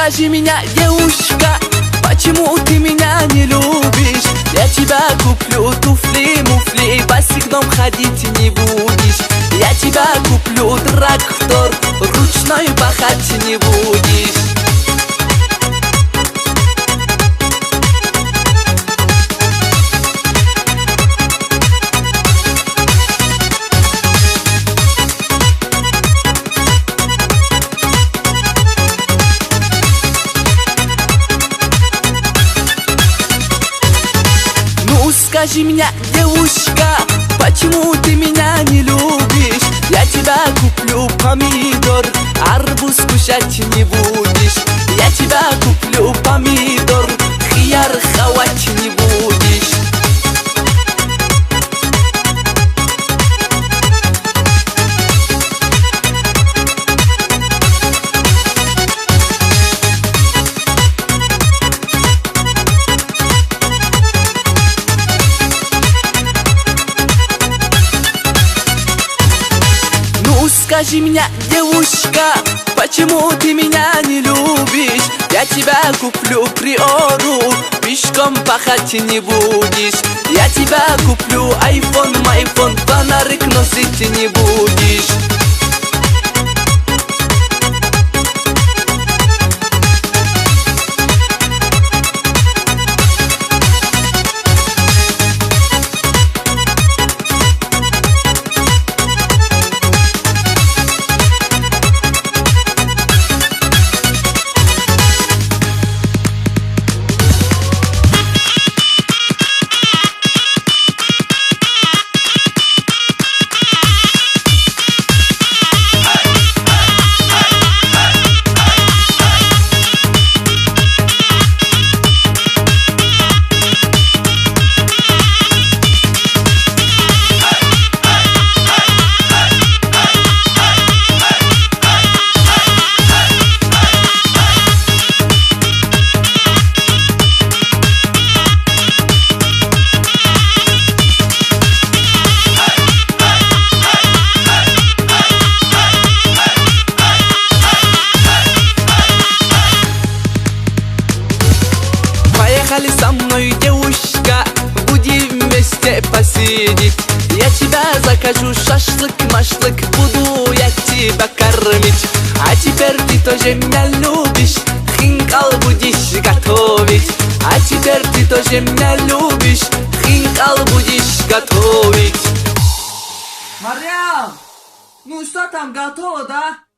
скажи меня, девушка, почему ты меня не любишь? Я тебя куплю туфли, муфли, босиком ходить не будешь. Я тебя куплю трактор, ручной пахать не будешь. Скажи меня, девушка, почему ты меня не любишь? Я тебя куплю помидор, арбуз кушать не будешь. Я тебя куплю помидор, хияр хавать не будешь. Скажи меня, девушка, почему ты меня не любишь? Я тебя куплю приору, пешком пахать не будешь. Я тебя куплю айфон, майфон, фонарик носить не будешь. Поехали со мной, девушка, будем вместе посидеть. Я тебя закажу шашлык, машлык, буду я тебя кормить. А теперь ты тоже меня любишь, хинкал будешь готовить. А теперь ты тоже меня любишь, хинкал будешь готовить. Марьям, ну что там, готово, да?